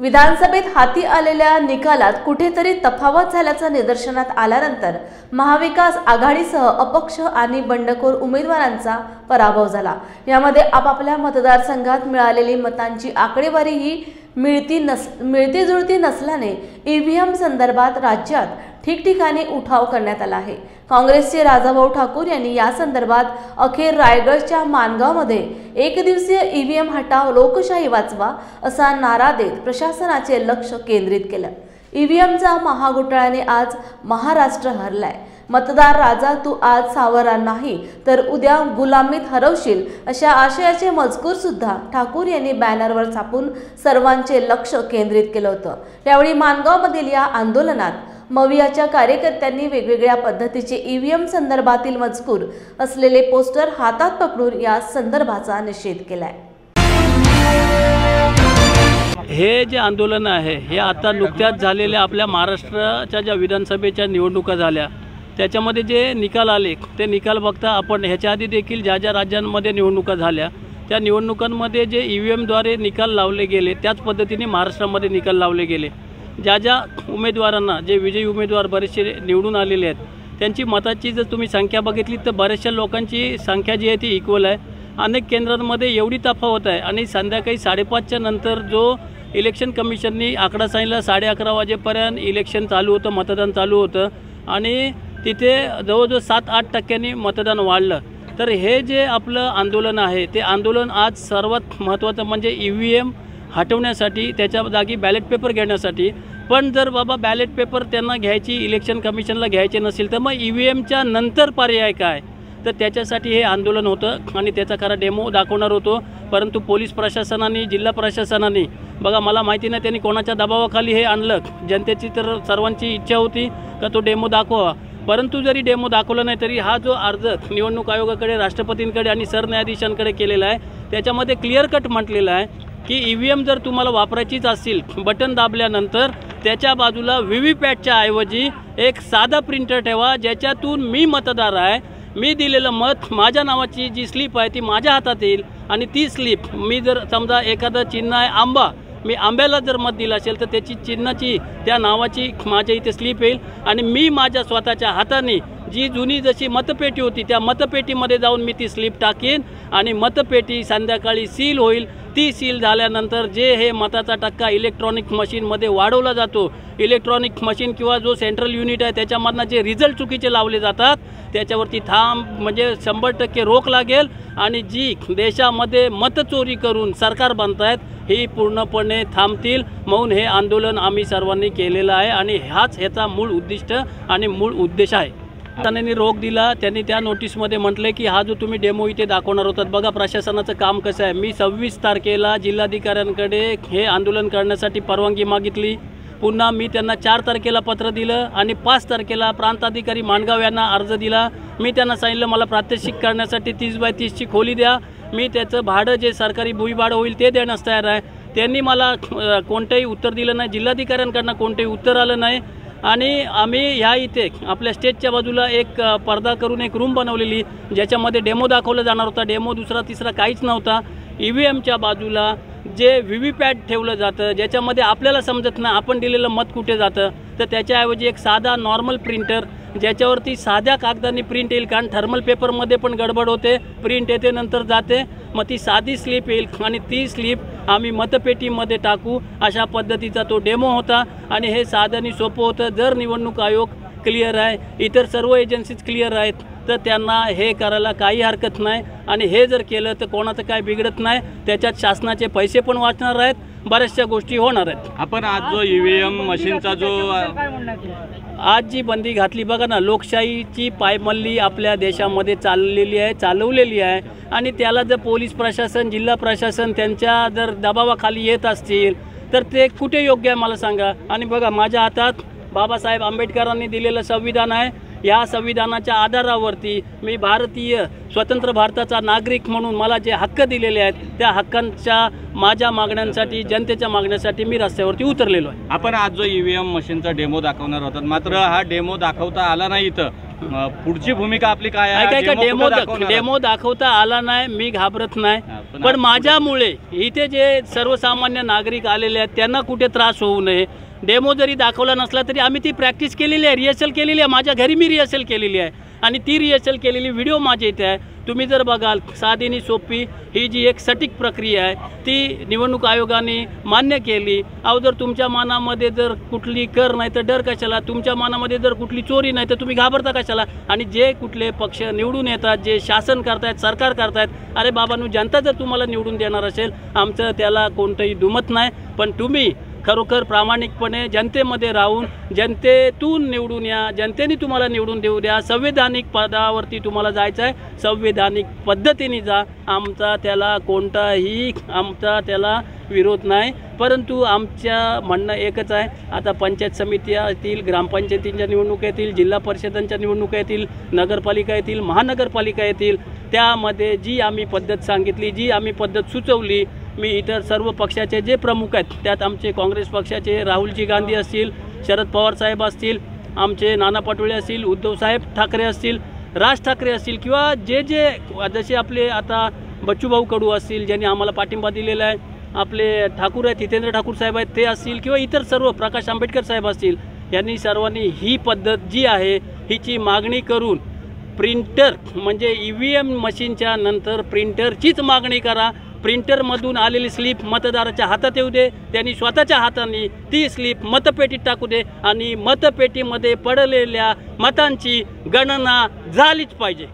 विधानसभेत हाती आलेल्या निकालात कुठेतरी तफावत झाल्याचं निदर्शनात आल्यानंतर महाविकास आघाडीसह अपक्ष आणि बंडखोर उमेदवारांचा पराभव झाला। यामध्ये आपापल्या मतदारसंघात मिळालेली मतांची आकडेवारी ही मिळती जुळती नसल्याने ईव्हीएम संदर्भात राज्यात ठिकठिकाणी उठाव करण्यात आला आहे। काँग्रेसचे राजाभाऊ ठाकूर यांनी या संदर्भात अखेर रायगडच्या माणगावमध्ये एकदिवसीय ईव्हीएम हटाव लोकशाही वाचवा असा नारा देत प्रशासनाचे लक्ष केंद्रित केलं। ईव्हीएमचा महाघोटाळ्याने आज महाराष्ट्र हरलाय। मतदार राजा तू आज सावरा नाही तर उद्या गुलामीत हरवशील अशा आशयाचे मजकूर सुद्धा ठाकूर यांनी बॅनरवर छापून सर्वांचे लक्ष केंद्रित केलं होतं। यावेळी माणगावमधील या आंदोलनात मवियाच्या कार्यकर्त्यांनी वेगवेगळ्या पद्धतीचे ईव्हीएम संदर्भातील मजकूर असलेले पोस्टर हातात पकडून या संदर्भाचा निषेध केलाय। हे जे आंदोलन आहे हे आता नुकत्याच झालेल्या आपल्या महाराष्ट्राच्या ज्या विधानसभेच्या निवडणुका झाल्या त्याच्यामध्ये जे निकाल आले ते निकाल बघता आपण ह्याच्या आधी देखील ज्या ज्या राज्यांमध्ये निवडणुका झाल्या त्या निवडणुकांमध्ये जे ईव्हीएमद्वारे निकाल लावले गेले त्याच पद्धतीने महाराष्ट्रामध्ये निकाल लावले गेले। ज्या ज्या उमेदवारांना जे विजयी उमेदवार बरेचसे निवडून आलेले आहेत त्यांची मताची जर तुम्ही संख्या बघितली तर बऱ्याचशा लोकांची संख्या जी आहे ती इक्वल आहे। अनेक केंद्रांमध्ये एवढी तफावत आहे आणि संध्याकाळी 5:30च्या नंतर जो इलेक्शन कमिशननी आकडा सांगितला 11:30 वाजेपर्यंत इलेक्शन चालू होतं, मतदान चालू होतं आणि तिथे जवळजवळ 7-8% मतदान वाढलं। तर हे जे आपलं आंदोलन आहे ते आंदोलन आज सर्वात महत्त्वाचं म्हणजे ईव्हीएम हटवण्यासाठी, त्याच्या जागी बॅलेट पेपर घेण्यासाठी। पण जर बाबा बॅलेट पेपर त्यांना घ्यायची इलेक्शन कमिशनला घ्यायचे नसेल तर मग ईव्हीएमच्या नंतर पर्याय काय, तर त्याच्यासाठी हे आंदोलन होतं आणि त्याचा खरा डेमो दाखवणार होतो। परंतु पोलीस प्रशासनाने, जिल्हा प्रशासनाने बघा मला माहिती नाही त्यांनी कोणाच्या दबावाखाली हे आणलं, जनतेची तर सर्वांची इच्छा होती का तो डेमो दाखवा। परंतु जरी डेमो दाखवला नाही तरी हा जो अर्ज निवडणूक आयोगाकडे, राष्ट्रपतींकडे आणि सरन्यायाधीशांकडे केलेला आहे त्याच्यामध्ये क्लिअर कट म्हटलेलं आहे की ईव्हीएम जर तुम्हाला वापरायचीच असेल बटन दाबल्यानंतर त्याच्या बाजूला व्हीव्हीपॅटच्या ऐवजी एक साधा प्रिंटर ठेवा ज्याच्यातून मी मतदार आहे, मी दिलेलं मत, माझ्या नावाची जी स्लिप आहे ती माझ्या हातात येईल आणि ती स्लिप मी जर समजा एखादं चिन्ह आहे आंबा, मी आंब्याला जर मत दिलं असेल तर त्याची चिन्हाची त्या नावाची माझ्या इथे स्लिप येईल आणि मी माझ्या स्वतःच्या हाताने जी जुनी जशी मतपेटी होती त्या मतपेटीमध्ये जाऊन मी ती स्लिप टाकीन आणि मतपेटी संध्याकाळी सील होईल। ती सील झाल्यानंतर जे हे मताचा टक्का इलेक्ट्रॉनिक मशीनमध्ये वाढवला जातो, इलेक्ट्रॉनिक मशीन किंवा जो सेंट्रल युनिट आहे त्याच्यामधनं जे रिझल्ट चुकीचे लावले जातात त्याच्यावरती म्हणजे 100% रोख लागेल आणि जी देशामध्ये मतचोरी करून सरकार बनतायत ही पूर्णपणे थांबतील। म्हणून हे आंदोलन आम्ही सर्वांनी केलेलं आहे आणि हाच ह्याचा मूळ उद्दिष्ट आणि मूळ उद्देश आहे। त्यांनी रोख दिला, त्यांनी त्या नोटीसमध्ये म्हटले की हा जो तुम्ही डेमो इथे दाखवणार होतात बघा प्रशासनाचं काम कसं आहे। मी 26 तारखेला जिल्हाधिकाऱ्यांकडे हे आंदोलन करण्यासाठी परवानगी मागितली, पुन्हा मी त्यांना 4 तारखेला पत्र दिलं आणि 5 तारखेला प्रांताधिकारी माणगाव यांना अर्ज दिला। मी त्यांना सांगितलं मला प्रात्यक्षिक करण्यासाठी 30x30ची खोली द्या, मी त्याचं भाडं जे सरकारी भूभाडं होईल ते देण्यास तयार आहे। त्यांनी मला कोणतंही उत्तर दिलं नाही, जिल्हाधिकाऱ्यांकडनं कोणतंही उत्तर आलं नाही आणि आम्ही ह्या इथे आपल्या स्टेजच्या बाजूला एक पडदा करून एक रूम बनवलेली ज्याच्यामध्ये डेमो दाखवला जाणार होता। डेमो दुसरा तिसरा काहीच नव्हता। ईव्हीएमच्या बाजूला जे व्हीव्हीपॅट ठेवलं जातं ज्याच्यामध्ये आपल्याला समजत नाही आपण दिलेलं मत कुठे जातं, तर त्याच्याऐवजी एक साधा नॉर्मल प्रिंटर ज्याच्यावरती साध्या कागदाने प्रिंट येईल, कारण थर्मल पेपरमध्ये पण गडबड होते, प्रिंट येते नंतर जाते, मग ती साधी स्लिप येईल आणि ती स्लिप आम्ही मतपेटीमध्ये टाकू अशा पद्धतीचा तो डेमो होता आणि हे साधं सोपं होतं। जर निवडणूक आयोग क्लिअर आहे, इतर सर्व एजन्सीज क्लिअर आहेत तर त्यांना हे करायला काही हरकत नाही आणि हे जर केलं तर कोणाचं काय बिघडत नाही, त्याच्यात शासनाचे पैसे पण वाचणार आहेत, बऱ्याचशा गोष्टी होणार आहेत। आपण आज जो ईव्हीएम मशीनचा जो आज जी बंदी घातली बघा ना, लोकशाहीची पायमल्ली आपल्या देशामध्ये चालवलेली आहे आणि त्याला जर पोलीस प्रशासन, जिल्हा प्रशासन त्यांच्या जर दबावाखाली येत असतील तर ते कुठे योग्य आहे मला सांगा। आणि बघा माझ्या हातात बाबासाहेब आंबेडकरांनी दिलेलं संविधान आहे, या संविधानाच्या आधारावरती मी भारतीय स्वतंत्र भारताचा नागरिक म्हणून मला जे हक्क दिलेले आहेत त्या हक्कांच्या माझ्या मागण्यांसाठी, जनतेच्या मागण्यासाठी मी रस्त्यावरती उतरलेलो आहे। आपण आज जो ईव्हीएम मशीनचा डेमो दाखवणार होतात मात्र हा डेमो दाखवता आला नाही, तर पुढची भूमिका आपली काय आहे? डेमो दाखवता आला नाही, मी घाबरत नाही। पण माझ्यामुळे इथे जे सर्वसामान्य नागरिक आलेले आहेत त्यांना कुठे त्रास होऊ नये, डेमो जरी दाखवला नसला तरी आम्ही ती प्रॅक्टिस केलेली आहे, रिहर्सल केलेली आहे, माझ्या घरी मी रिहर्सल केलेली आहे आणि ती रिहर्सल केलेली व्हिडिओ माझ्या इथे आहे। तुम्ही जर बघाल साधीनी सोपी ही जी एक सटीक प्रक्रिया आहे ती निवडणूक आयोगाने मान्य केली। अहो जर तुमच्या मनामध्ये जर कुठली कर नाही तर डर कशाला, तुमच्या मनामध्ये जर कुठली चोरी नाही तर तुम्ही घाबरता कशाला। आणि जे कुठले पक्ष निवडून येतात, जे शासन करतायत, सरकार करतायत, अरे बाबांनो जनता जर तुम्हाला निवडून देणार असेल आमचं त्याला कोणतंही दुमत नाही, पण तुम्ही खरोखर प्रामाणिकपणे जनतेमध्ये राहून जनतेतून निवडून या, जनतेने तुम्हाला निवडून देऊ द्या, संवैधानिक पदावरती तुम्हाला जायचं आहे, संवैधानिक पद्धतीने जा, आमचा त्याला विरोध नाही। परंतु आमच्या म्हणणं एकच आहे, आता पंचायत समिती येतील, ग्रामपंचायतींच्या निवडणुका येतील, जिल्हा परिषदांच्या निवडणुका येतील, नगरपालिका येतील, महानगरपालिका येतील, त्यामध्ये जी आम्ही पद्धत सांगितली, जी आम्ही पद्धत सुचवली, मी इतर सर्व पक्षाचे जे प्रमुख आहेत त्यात आमचे काँग्रेस पक्षाचे राहुलजी गांधी असतील, शरद पवार साहेब असतील, आमचे नाना पटोले असतील, उद्धवसाहेब ठाकरे असतील, राज ठाकरे असतील, किंवा जे जसे आपले आता बच्चूभाऊ कडू असतील ज्यांनी आम्हाला पाठिंबा दिलेला आहे, आपले ठाकूर आहेत हितेंद्र ठाकूर साहेब आहेत ते असतील, किंवा इतर सर्व प्रकाश आंबेडकर साहेब असतील, यांनी सर्वांनी ही पद्धत जी आहे हिची मागणी करून प्रिंटर म्हणजे EVM मशीनच्या नंतर प्रिंटरचीच मागणी करा। प्रिंटरमधून आलेली स्लिप मतदाराच्या हातात येऊ दे, त्यांनी स्वतःच्या हाताने ती स्लिप मतपेटीत टाकू दे आणि मतपेटीमध्ये पडलेल्या मतांची गणना झालीच पाहिजे।